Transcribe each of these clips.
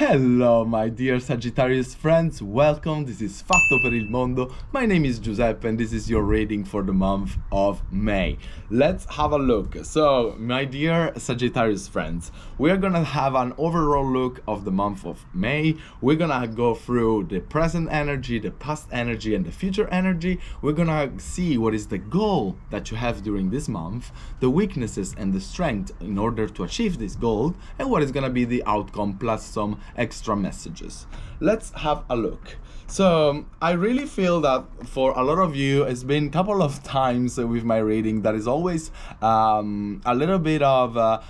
Hello my dear Sagittarius friends, welcome, this is Fatto per il Mondo, my name is Giuseppe and this is your reading for the month of May. Let's have a look. So my dear Sagittarius friends, we are gonna have an overall look of the month of May. We're gonna go through the present energy, the past energy and the future energy. We're gonna see what is the goal that you have during this month, the weaknesses and the strength in order to achieve this goal, and what is gonna be the outcome plus some extra messages. Let's have a look. So I really feel that for a lot of you, it's been a couple of times with my reading that is always a little bit of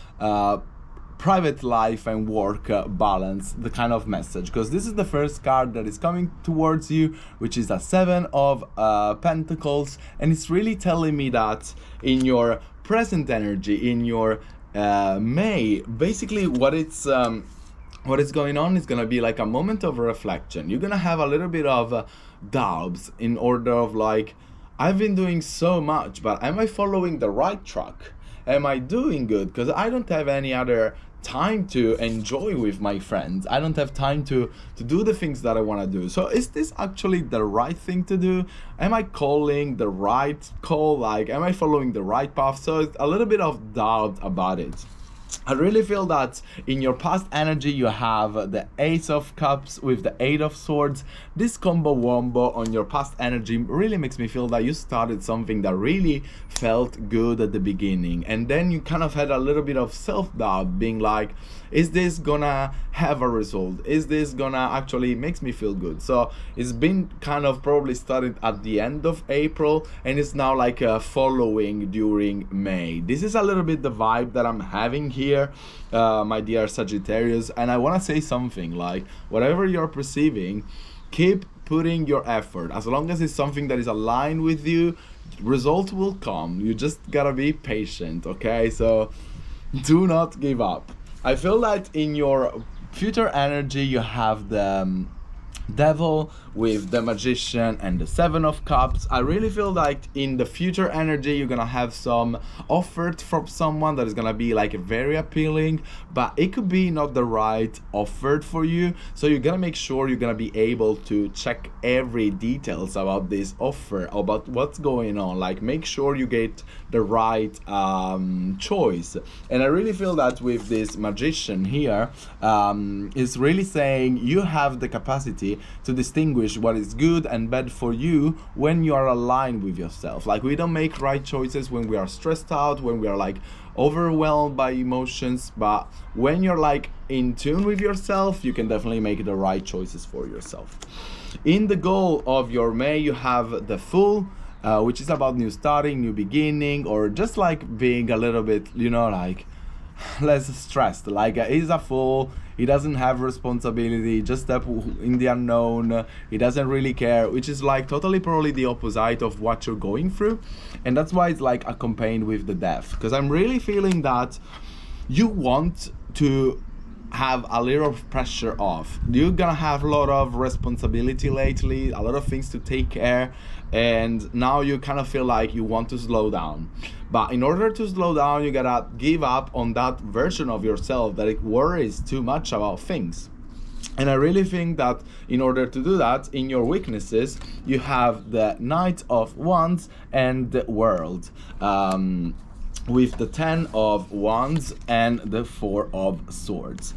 private life and work balance, the kind of message, because this is the first card that is coming towards you, which is a Seven of Pentacles, and it's really telling me that in your present energy, in your May, basically what is going on is gonna be like a moment of reflection. You're gonna have a little bit of doubts in order of like, I've been doing so much, but am I following the right track? Am I doing good? Because I don't have any other time to enjoy with my friends. I don't have time to do the things that I want to do. So is this actually the right thing to do? Am I calling the right call? Like, am I following the right path? So it's a little bit of doubt about it. I really feel that in your past energy you have the Ace of Cups with the Eight of Swords. This combo wombo on your past energy really makes me feel that you started something that really felt good at the beginning, and then you kind of had a little bit of self-doubt, being like, is this gonna have a result? Is this gonna actually makes me feel good? So it's been kind of probably started at the end of April and it's now like following during May. This is a little bit the vibe that I'm having here, my dear Sagittarius, and I want to say something like, whatever you're perceiving, keep putting your effort. As long as it's something that is aligned with you, result will come. You just gotta be patient, okay? So do not give up. I feel that in your future energy you have the Devil with the Magician and the Seven of Cups. I really feel like in the future energy you're gonna have some offer from someone that is gonna be like very appealing, but it could be not the right offer for you. So you're gonna make sure you're gonna be able to check every details about this offer, about what's going on. Like, make sure you get the right choice. And I really feel that with this Magician here, is really saying you have the capacity to distinguish what is good and bad for you when you are aligned with yourself. Like, we don't make right choices when we are stressed out, when we are like overwhelmed by emotions, but when you're like in tune with yourself, you can definitely make the right choices for yourself. In the goal of your May, you have the Fool, which is about new starting, new beginning, or just like being a little bit, you know, like less stressed. Like, he's a fool, he doesn't have responsibility, just step in the unknown, he doesn't really care, which is like totally probably the opposite of what you're going through. And that's why it's like accompanied with the Death, because I'm really feeling that you want to have a little of pressure off. You're gonna have a lot of responsibility lately, a lot of things to take care, and now you kind of feel like you want to slow down. But in order to slow down, you gotta give up on that version of yourself that it worries too much about things. And I really think that in order to do that, in your weaknesses, you have the Knight of Wands and the World, with the Ten of Wands and the Four of Swords.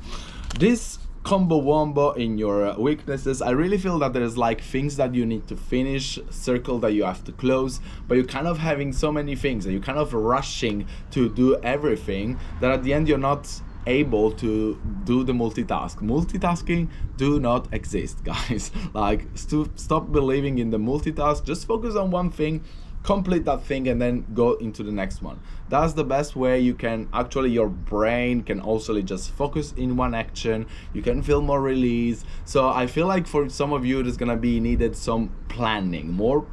This combo wombo in your weaknesses, I really feel that there's like things that you need to finish, circle that you have to close, but you're kind of having so many things and you're kind of rushing to do everything that at the end you're not able to do the multitasking do not exist, guys. Like, stop believing in the multitask, just focus on one thing, complete that thing, and then go into the next one. That's the best way you can actually, your brain can also just focus in one action, you can feel more release. So I feel like for some of you there's gonna be needed some planning, more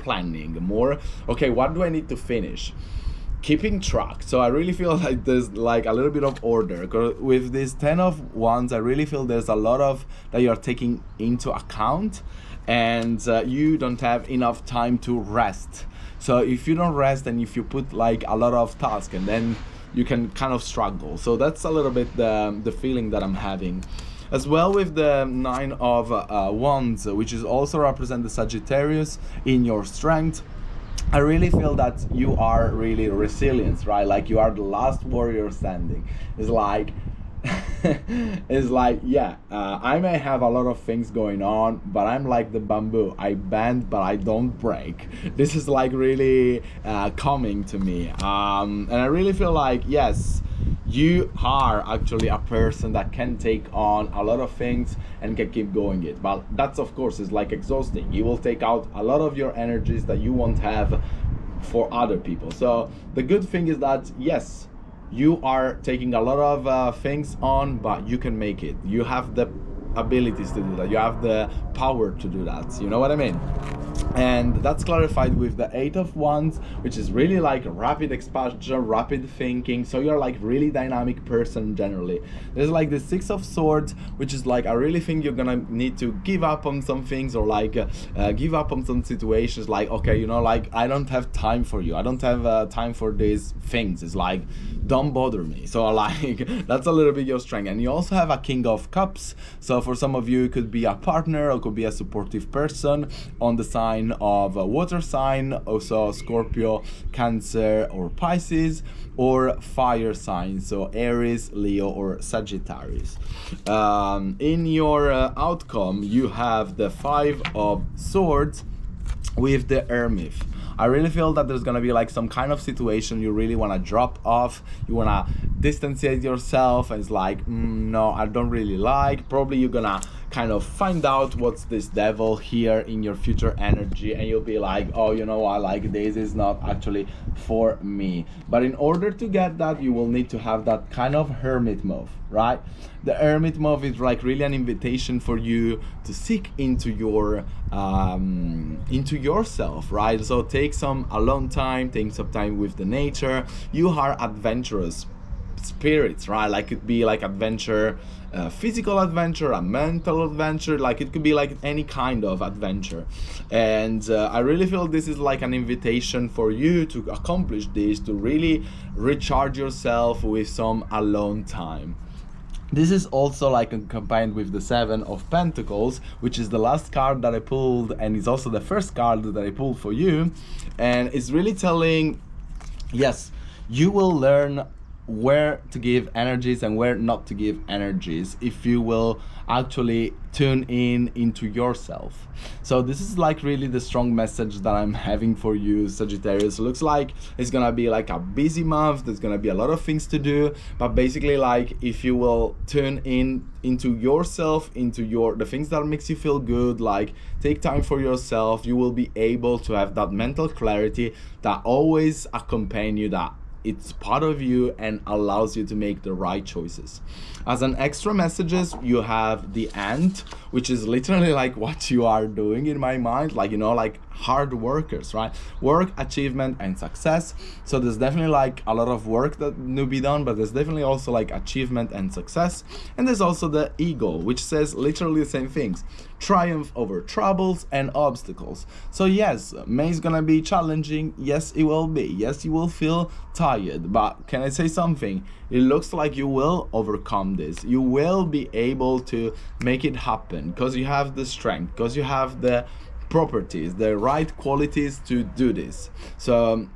okay, what do I need to finish, keeping track. So I really feel like there's like a little bit of order. With this Ten of Wands, I really feel there's a lot of that you're taking into account, and you don't have enough time to rest. So if you don't rest and if you put like a lot of tasks, and then you can kind of struggle. So that's a little bit the feeling that I'm having. As well with the Nine of Wands, which is also represent the Sagittarius in your strength. I really feel that you are really resilient, right? Like you are the last warrior standing. It's like it's like, yeah, I may have a lot of things going on, but I'm like the bamboo. I bend, but I don't break. This is like really coming to me. And I really feel like, yes, you are actually a person that can take on a lot of things and can keep going it. But that's, of course, is like exhausting. You will take out a lot of your energies that you won't have for other people. So the good thing is that, yes, you are taking a lot of things on, but you can make it. You have the abilities to do that. You have the power to do that. You know what I mean? And that's clarified with the Eight of Wands, which is really like rapid expansion, rapid thinking. So you're like really dynamic person generally. There's like the Six of Swords, which is like I really think you're gonna need to give up on some things, or like give up on some situations. Like, okay, you know, like I don't have time for you. I don't have time for these things. It's like, don't bother me. So like that's a little bit your strength. And you also have a King of Cups. So for some of you, it could be a partner or could be a supportive person on the sign of a water sign, also Scorpio, Cancer, or Pisces, or fire signs, so Aries, Leo, or Sagittarius. In your outcome, you have the Five of Swords with the Hermit. I really feel that there's gonna be like some kind of situation you really wanna drop off, you wanna distanciate yourself, and it's like, no, I don't really like. Probably you're gonna kind of find out what's this devil here in your future energy, and you'll be like, oh, you know what, like this is not actually for me. But in order to get that, you will need to have that kind of hermit move, right? The hermit move is like really an invitation for you to seek into your into yourself, right? So take some alone time, take some time with the nature. You are adventurous spirits, right? Like it could be like adventure, physical adventure, a mental adventure, like it could be like any kind of adventure. And I really feel this is like an invitation for you to accomplish this, to really recharge yourself with some alone time. This is also like combined with the Seven of Pentacles, which is the last card that I pulled, and it's also the first card that I pulled for you. And it's really telling, yes, you will learn where to give energies and where not to give energies if you will actually tune in into yourself. So this is like really the strong message that I'm having for you, Sagittarius. Looks like it's gonna be like a busy month. There's gonna be a lot of things to do, but basically, like, if you will tune in into yourself, into the things that makes you feel good, like take time for yourself, you will be able to have that mental clarity that always accompany you, that it's part of you and allows you to make the right choices. As an extra messages, you have the Ant, which is literally like what you are doing in my mind, like, you know, like hard workers, right? Work, achievement, and success. So there's definitely like a lot of work that need to be done, but there's definitely also like achievement and success. And there's also the Eagle, which says literally the same things: triumph over troubles and obstacles. So yes, May is gonna be challenging. Yes, it will be. Yes, you will feel tired, but can I say something? It looks like you will overcome this. You will be able to make it happen because you have the strength, because you have the properties, the right qualities to do this. So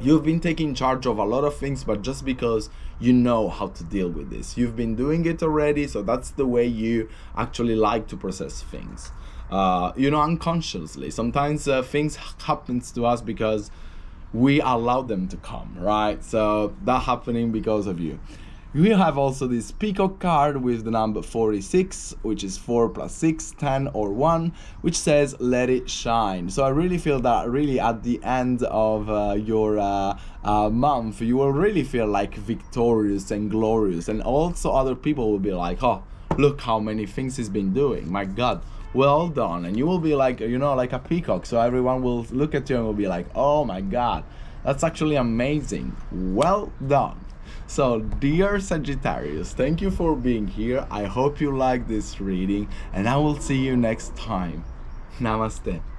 you've been taking charge of a lot of things, but just because you know how to deal with this, you've been doing it already. So that's the way you actually like to process things, you know, unconsciously. Sometimes things happens to us because we allow them to come, right? So that happening because of you. We have also this Peacock card with the number 46, which is 4 plus 6, 10, or 1, which says let it shine. So I really feel that really at the end of your month, you will really feel like victorious and glorious. And also other people will be like, oh, look how many things he's been doing. My God, well done. And you will be like, you know, like a peacock. So everyone will look at you and will be like, oh my God, that's actually amazing. Well done. So dear Sagittarius, thank you for being here. I hope you like this reading, and I will see you next time. Namaste.